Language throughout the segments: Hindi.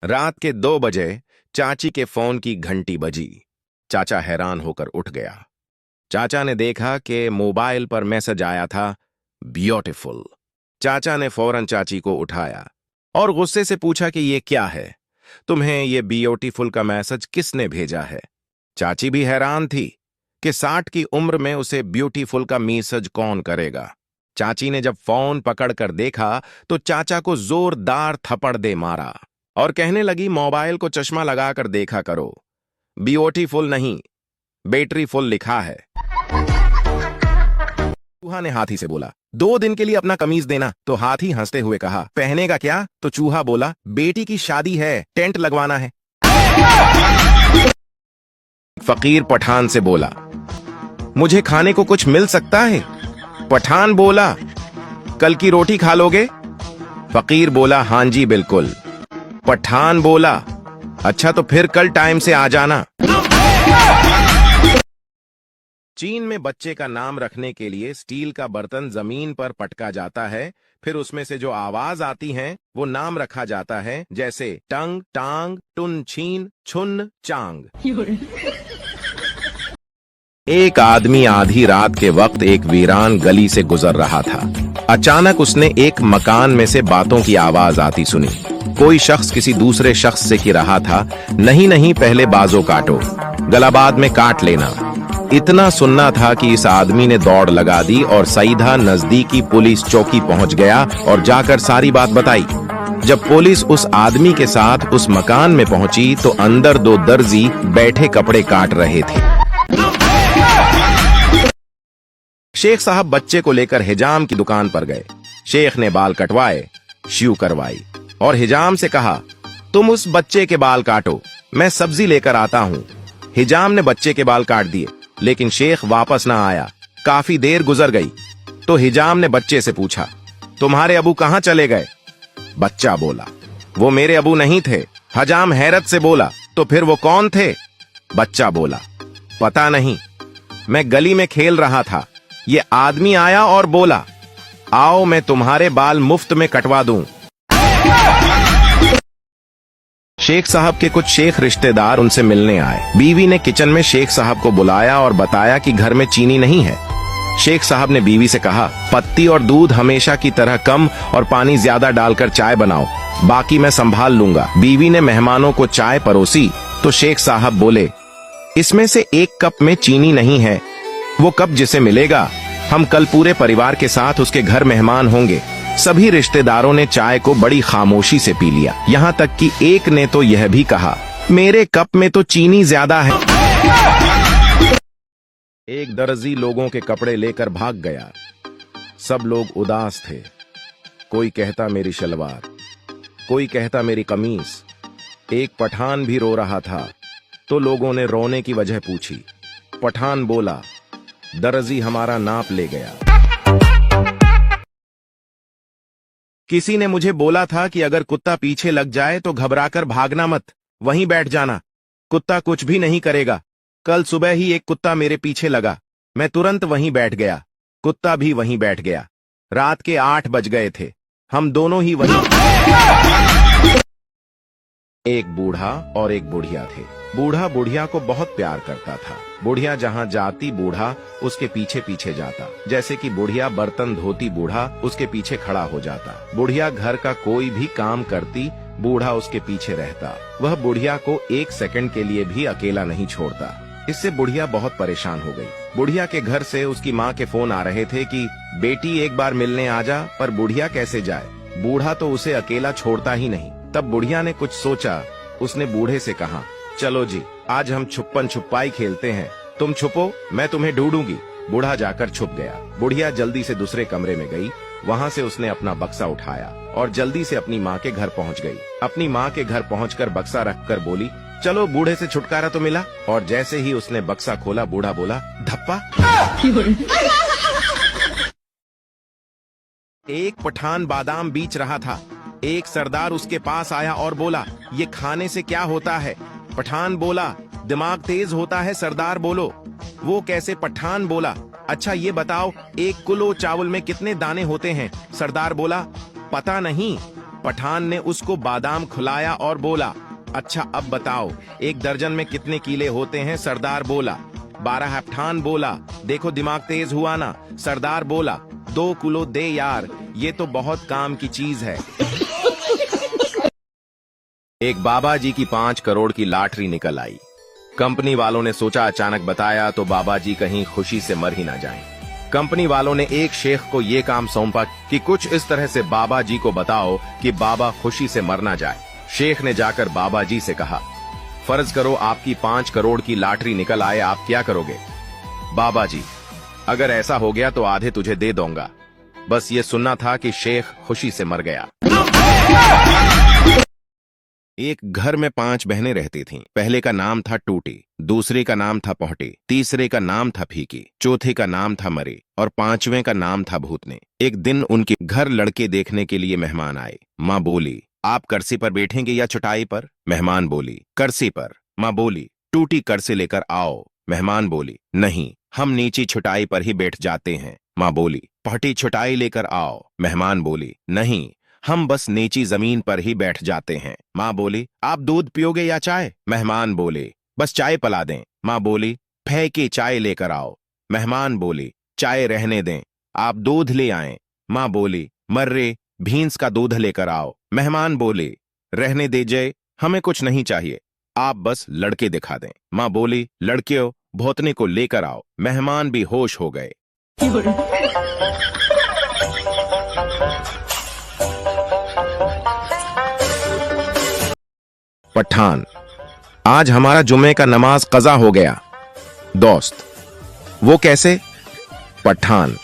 रात के 2 बजे चाची के फोन की घंटी बजी। चाचा हैरान होकर उठ गया। चाचा ने देखा कि मोबाइल पर मैसेज आया था, ब्यूटीफुल। चाचा ने फौरन चाची को उठाया और गुस्से से पूछा कि ये क्या है, तुम्हें ये ब्यूटीफुल का मैसेज किसने भेजा है। चाची भी हैरान थी कि 60 की उम्र में उसे ब्यूटीफुल का मैसेज कौन करेगा। चाची ने जब फोन पकड़कर देखा तो चाचा को जोरदार थप्पड़ दे मारा और कहने लगी, मोबाइल को चश्मा लगाकर देखा करो, ब्यूटीफुल नहीं बैटरी फुल लिखा है। चूहा ने हाथी से बोला, 2 दिन के लिए अपना कमीज देना। तो हाथी हंसते हुए कहा, पहनेगा क्या? तो चूहा बोला, बेटी की शादी है, टेंट लगवाना है। फकीर पठान से बोला, मुझे खाने को कुछ मिल सकता है? पठान बोला, कल की रोटी खा लोगे? फकीर बोला, हां जी बिल्कुल। पठान बोला, अच्छा तो फिर कल टाइम से आ जाना। चीन में बच्चे का नाम रखने के लिए स्टील का बर्तन जमीन पर पटका जाता है, फिर उसमें से जो आवाज आती है वो नाम रखा जाता है, जैसे टंग, टांग, टुन, छीन, छुन, चांग। एक आदमी आधी रात के वक्त एक वीरान गली से गुजर रहा था। अचानक उसने एक मकान में से बातों की आवाज आती सुनी। कोई शख्स किसी दूसरे शख्स से कह रहा था, नहीं नहीं, पहले बाजू काटो, गला बाद में काट लेना। इतना सुनना था कि इस आदमी ने दौड़ लगा दी और सीधा नजदीकी पुलिस चौकी पहुंच गया और जाकर सारी बात बताई। जब पुलिस उस आदमी के साथ उस मकान में पहुंची तो अंदर 2 दर्जी बैठे कपड़े काट रहे थे। शेख साहब बच्चे को लेकर हिजाम की दुकान पर गए। शेख ने बाल कटवाए, श्यू करवाई और हिजाम से कहा, तुम उस बच्चे के बाल काटो, मैं सब्जी लेकर आता हूं। हिजाम ने बच्चे के बाल काट दिए, लेकिन शेख वापस ना आया। काफी देर गुजर गई तो हिजाम ने बच्चे से पूछा, तुम्हारे अबू कहां चले गए? बच्चा बोला, वो मेरे अबू नहीं थे। हिजाम हैरत से बोला, तो फिर वो कौन थे? बच्चा बोला, पता नहीं, मैं गली में खेल रहा था, ये आदमी आया और बोला, आओ मैं तुम्हारे बाल मुफ्त में कटवा दूं। शेख साहब के कुछ शेख रिश्तेदार उनसे मिलने आए। बीवी ने किचन में शेख साहब को बुलाया और बताया कि घर में चीनी नहीं है। शेख साहब ने बीवी से कहा, पत्ती और दूध हमेशा की तरह कम और पानी ज्यादा डालकर चाय बनाओ, बाकी मैं संभाल लूंगा। बीवी ने मेहमानों को चाय परोसी तो शेख साहब बोले, इसमें से 1 कप में चीनी नहीं है, वो कप जिसे मिलेगा हम कल पूरे परिवार के साथ उसके घर मेहमान होंगे। सभी रिश्तेदारों ने चाय को बड़ी खामोशी से पी लिया, यहाँ तक कि एक ने तो यह भी कहा, मेरे कप में तो चीनी ज्यादा है। एक दर्जी लोगों के कपड़े लेकर भाग गया। सब लोग उदास थे। कोई कहता मेरी शलवार, कोई कहता मेरी कमीज। एक पठान भी रो रहा था तो लोगों ने रोने की वजह पूछी। पठान बोला, दर्जी हमारा नाप ले गया। किसी ने मुझे बोला था कि अगर कुत्ता पीछे लग जाए तो घबराकर भागना मत, वहीं बैठ जाना, कुत्ता कुछ भी नहीं करेगा। कल सुबह ही एक कुत्ता मेरे पीछे लगा, मैं तुरंत वहीं बैठ गया, कुत्ता भी वहीं बैठ गया। रात के 8 बज गए थे, हम दोनों ही वहीं। एक बूढ़ा और एक बुढ़िया थे। बूढ़ा बुढ़िया को बहुत प्यार करता था। बुढ़िया जहाँ जाती बूढ़ा उसके पीछे पीछे जाता, जैसे कि बुढ़िया बर्तन धोती बूढ़ा उसके पीछे खड़ा हो जाता। बुढ़िया घर का कोई भी काम करती, बूढ़ा उसके पीछे रहता। वह बुढ़िया को 1 सेकंड के लिए भी अकेला नहीं छोड़ता। इससे बुढ़िया बहुत परेशान हो गई। बुढ़िया के घर से उसकी माँ के फोन आ रहे थे कि बेटी एक बार मिलने आ जा, पर बुढ़िया कैसे जाए, बूढ़ा तो उसे अकेला छोड़ता ही नहीं। तब बुढ़िया ने कुछ सोचा, उसने बूढ़े से कहा, चलो जी, आज हम छुपन छुपाई खेलते हैं, तुम छुपो, मैं तुम्हें ढूंढूंगी। बूढ़ा जाकर छुप गया। बुढ़िया जल्दी से दूसरे कमरे में गई, वहाँ से उसने अपना बक्सा उठाया और जल्दी से अपनी माँ के घर पहुँच गई। अपनी माँ के घर पहुँचकर बक्सा रखकर बोली, चलो बूढ़े से छुटकारा तो मिला। और जैसे ही उसने बक्सा खोला, बूढ़ा बोला, धप्पा। एक पठान बादाम बेच रहा था। एक सरदार उसके पास आया और बोला, ये खाने से क्या होता है? पठान बोला, दिमाग तेज होता है। सरदार बोलो, वो कैसे? पठान बोला, अच्छा ये बताओ, 1 किलो चावल में कितने दाने होते हैं? सरदार बोला, पता नहीं। पठान ने उसको बादाम खिलाया और बोला, अच्छा अब बताओ 1 दर्जन में कितने कीले होते हैं? सरदार बोला 12 है। पठान बोला, देखो दिमाग तेज हुआ ना। सरदार बोला 2 किलो दे यार, ये तो बहुत काम की चीज है। एक बाबा जी की 5 करोड़ की लॉटरी निकल आई। कंपनी वालों ने सोचा अचानक बताया तो बाबा जी कहीं खुशी से मर ही ना जाएं। कंपनी वालों ने एक शेख को ये काम सौंपा कि कुछ इस तरह से बाबा जी को बताओ कि बाबा खुशी से मर ना जाए। शेख ने जाकर बाबा जी से कहा, फर्ज करो आपकी 5 करोड़ की लॉटरी निकल आए, आप क्या करोगे? बाबा जी, अगर ऐसा हो गया तो आधे तुझे दे दूंगा। बस ये सुनना था कि शेख खुशी से मर गया। एक घर में 5 बहनें रहती थीं। पहले का नाम था टूटी, दूसरे का नाम था पोहटी, तीसरे का नाम था फीकी, चौथे का नाम था मरी और 5वें का नाम था भूतने। एक दिन उनके घर लड़के देखने के लिए मेहमान आए। माँ बोली, आप कुर्सी पर बैठेंगे या चटाई पर? मेहमान बोली, कुर्सी पर। माँ बोली, टूटी कुर्सी लेकर आओ। मेहमान बोली, नहीं, हम नीची चटाई पर ही बैठ जाते हैं। माँ बोली, पोहटी चटाई लेकर आओ। मेहमान बोली, नहीं, हम बस नीची जमीन पर ही बैठ जाते हैं। माँ बोली, आप दूध पियोगे या चाय? मेहमान बोले, बस चाय पिला दें। माँ बोली, फेंकी चाय लेकर आओ। मेहमान बोली, चाय रहने दें, आप दूध ले आएं। माँ बोली, मर्रे भैंस का दूध लेकर आओ। मेहमान बोले, रहने दीजिए, हमें कुछ नहीं चाहिए, आप बस लड़के दिखा दें। माँ बोली, लड़कियों भोतने को लेकर आओ। मेहमान भी होश हो गए। पठान, आज हमारा जुमे का नमाज कज़ा हो गया। दोस्त, वो कैसे? पठान,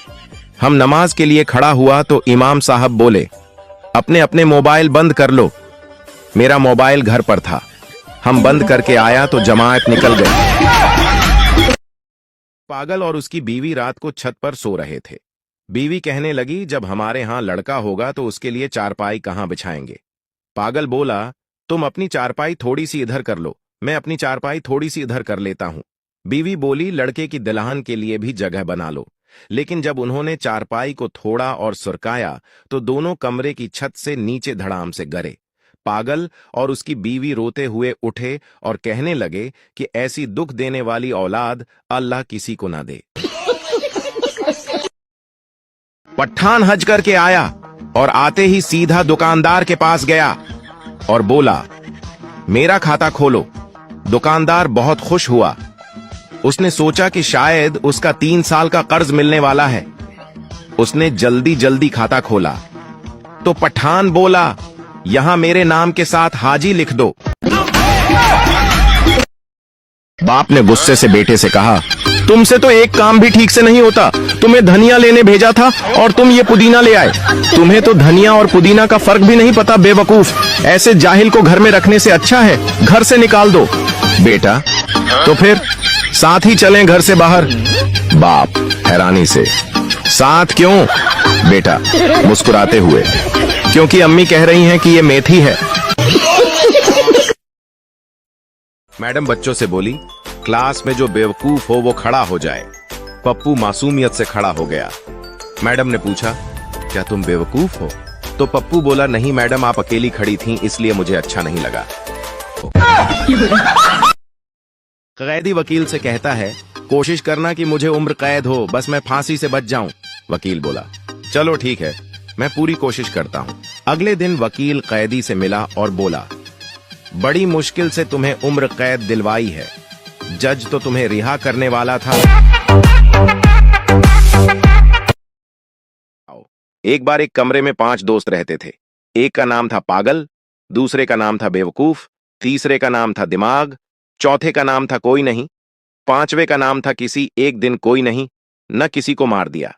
हम नमाज के लिए खड़ा हुआ तो इमाम साहब बोले, अपने अपने मोबाइल बंद कर लो। मेरा मोबाइल घर पर था, हम बंद करके आया तो जमात निकल गई। पागल और उसकी बीवी रात को छत पर सो रहे थे। बीवी कहने लगी, जब हमारे यहां लड़का होगा तो उसके लिए चारपाई कहां बिछाएंगे? पागल बोला, तुम अपनी चारपाई थोड़ी सी इधर कर लो, मैं अपनी चारपाई थोड़ी सी इधर कर लेता हूं। बीवी बोली, लड़के की दुल्हन के लिए भी जगह बना लो। लेकिन जब उन्होंने चारपाई को थोड़ा और सुरकाया तो दोनों कमरे की छत से नीचे धड़ाम से गिरे। पागल और उसकी बीवी रोते हुए उठे और कहने लगे कि ऐसी दुख देने वाली औलाद अल्लाह किसी को ना दे। पठान हज करके आया और आते ही सीधा दुकानदार के पास गया और बोला, मेरा खाता खोलो। दुकानदार बहुत खुश हुआ। उसने सोचा कि शायद उसका 3 साल का कर्ज मिलने वाला है। उसने जल्दी जल्दी खाता खोला तो पठान बोला, यहां मेरे नाम के साथ हाजी लिख दो। बाप ने गुस्से से बेटे से कहा, तुमसे तो एक काम भी ठीक से नहीं होता। तुम्हें धनिया लेने भेजा था और तुम ये पुदीना ले आए। तुम्हें तो धनिया और पुदीना का फर्क भी नहीं पता, बेवकूफ। ऐसे जाहिल को घर में रखने से अच्छा है घर से निकाल दो। बेटा, तो फिर साथ ही चलें घर से बाहर। बाप हैरानी से, साथ क्यों? बेटा मुस्कुराते हुए, क्योंकि अम्मी कह रही हैं कि ये मेथी है। मैडम बच्चों से बोली, क्लास में जो बेवकूफ हो वो खड़ा हो जाए। पप्पू मासूमियत से खड़ा हो गया। मैडम ने पूछा, क्या तुम बेवकूफ हो? तो पप्पू बोला, नहीं मैडम, आप अकेली खड़ी थीं इसलिए मुझे अच्छा नहीं लगा। कैदी वकील से कहता है, कोशिश करना कि मुझे उम्र कैद हो, बस मैं फांसी से बच जाऊं। वकील बोला, चलो ठीक है, मैं पूरी कोशिश करता हूं। अगले दिन वकील कैदी से मिला और बोला, बड़ी मुश्किल से तुम्हें उम्र कैद दिलवाई है, जज तो तुम्हें रिहा करने वाला था। एक बार एक कमरे में 5 दोस्त रहते थे। एक का नाम था पागल, दूसरे का नाम था बेवकूफ, तीसरे का नाम था दिमाग, चौथे का नाम था कोई नहीं, 5वें का नाम था किसी एक दिन कोई नहीं, न किसी को मार दिया।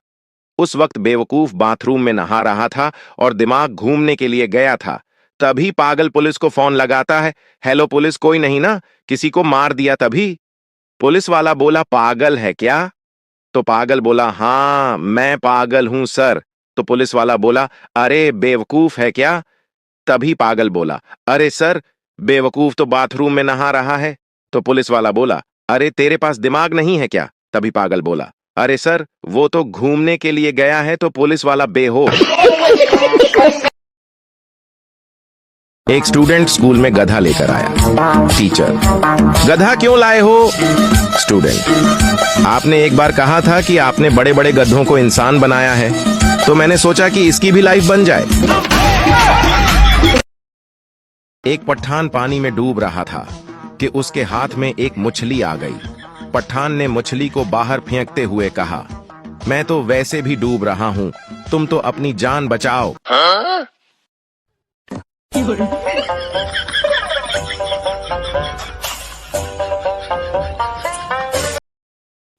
उस वक्त बेवकूफ बाथरूम में नहा रहा था और दिमाग घूमने के लिए गया था। तभी पागल पुलिस को फोन लगाता है, हेलो पुलिस, कोई नहीं ना, किसी को मार दिया तभी? पुलिस वाला बोला, पागल है क्या? तो पागल बोला, हाँ मैं पागल हूं सर। तो पुलिस वाला बोला, अरे बेवकूफ है क्या? तभी पागल बोला, अरे सर बेवकूफ तो बाथरूम में नहा रहा है। तो पुलिस वाला बोला, अरे तेरे पास दिमाग नहीं है क्या? तभी पागल बोला, अरे सर वो तो घूमने के लिए गया है। तो पुलिस वाला बेहोश। एक स्टूडेंट स्कूल में गधा लेकर आया। टीचर, गधा क्यों लाए हो? स्टूडेंट, आपने एक बार कहा था कि आपने बड़े बड़े गधों को इंसान बनाया है, तो मैंने सोचा कि इसकी भी लाइफ बन जाए। एक पठान पानी में डूब रहा था कि उसके हाथ में एक मछली आ गई। पठान ने मछली को बाहर फेंकते हुए कहा, मैं तो वैसे भी डूब रहा हूं, तुम तो अपनी जान बचाओ।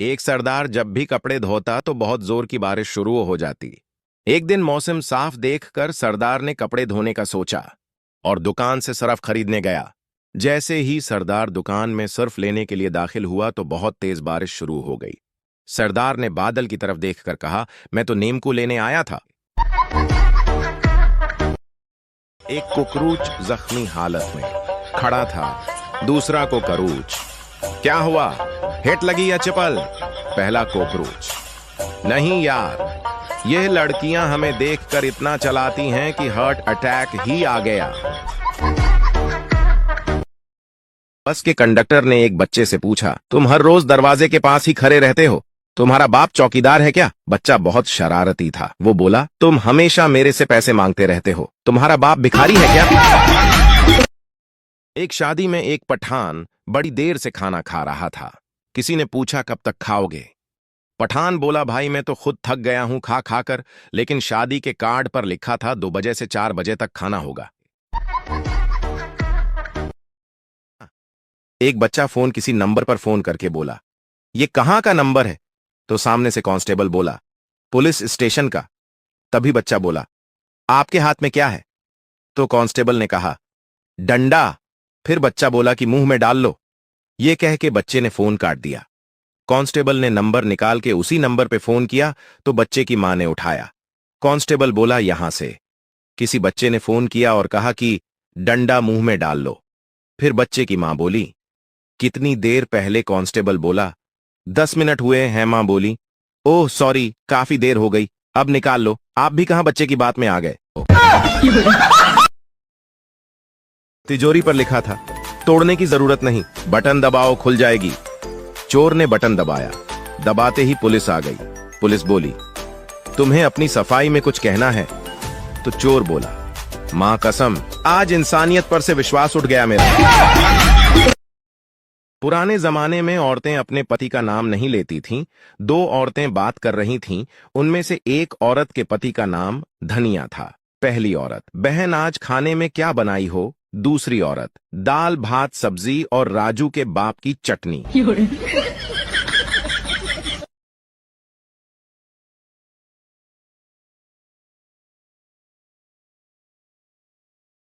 एक सरदार जब भी कपड़े धोता तो बहुत जोर की बारिश शुरू हो जाती। एक दिन मौसम साफ देखकर सरदार ने कपड़े धोने का सोचा और दुकान से सर्फ खरीदने गया। जैसे ही सरदार दुकान में सर्फ लेने के लिए दाखिल हुआ तो बहुत तेज बारिश शुरू हो गई। सरदार ने बादल की तरफ देखकर कहा, मैं तो नीमको लेने आया था। एक कुकरूच जख्मी हालत में खड़ा था, दूसरा को करूच। क्या हुआ, हिट लगी या चपल? पहला कोकरोच, नहीं यार, ये लड़कियां हमें देखकर इतना चलाती हैं कि हार्ट अटैक ही आ गया। बस के कंडक्टर ने एक बच्चे से पूछा, तुम हर रोज दरवाजे के पास ही खड़े रहते हो, तुम्हारा बाप चौकीदार है क्या? बच्चा बहुत शरारती था। वो बोला, तुम हमेशा मेरे से पैसे मांगते रहते हो, तुम्हारा बाप भिखारी है क्या? एक शादी में एक पठान बड़ी देर से खाना खा रहा था। किसी ने पूछा, कब तक खाओगे? पठान बोला, भाई मैं तो खुद थक गया हूं खा खाकर, लेकिन शादी के कार्ड पर लिखा था 2 बजे से 4 बजे तक खाना होगा। एक बच्चा फोन किसी नंबर पर फोन करके बोला, ये कहां का नंबर है? तो सामने से कांस्टेबल बोला, पुलिस स्टेशन का। तभी बच्चा बोला, आपके हाथ में क्या है? तो कांस्टेबल ने कहा, डंडा। फिर बच्चा बोला कि मुंह में डाल लो। ये कह के बच्चे ने फोन काट दिया। कांस्टेबल ने नंबर निकाल के उसी नंबर पे फोन किया तो बच्चे की मां ने उठाया। कांस्टेबल बोला, यहां से। किसी बच्चे ने फोन किया और कहा कि डंडा मुंह में डाल लो। फिर बच्चे की मां बोली, कितनी देर पहले? कांस्टेबल बोला, 10 मिनट हुए हैं। मां बोली, ओह सॉरी, काफी देर हो गई, अब निकाल लो। आप भी कहां बच्चे की बात में आ गए। तिजोरी पर लिखा था, तोड़ने की जरूरत नहीं, बटन दबाओ खुल जाएगी। चोर ने बटन दबाया, दबाते ही पुलिस आ गई। पुलिस बोली, तुम्हें अपनी सफाई में कुछ कहना है? तो चोर बोला, मां कसम, आज इंसानियत पर से विश्वास उठ गया मेरा। पुराने जमाने में औरतें अपने पति का नाम नहीं लेती थीं। 2 औरतें बात कर रही थीं। उनमें से एक औरत के पति का नाम धनिया था। पहली औरत, बहन आज खाने में क्या बनाई हो? दूसरी औरत, दाल भात सब्जी और राजू के बाप की चटनी।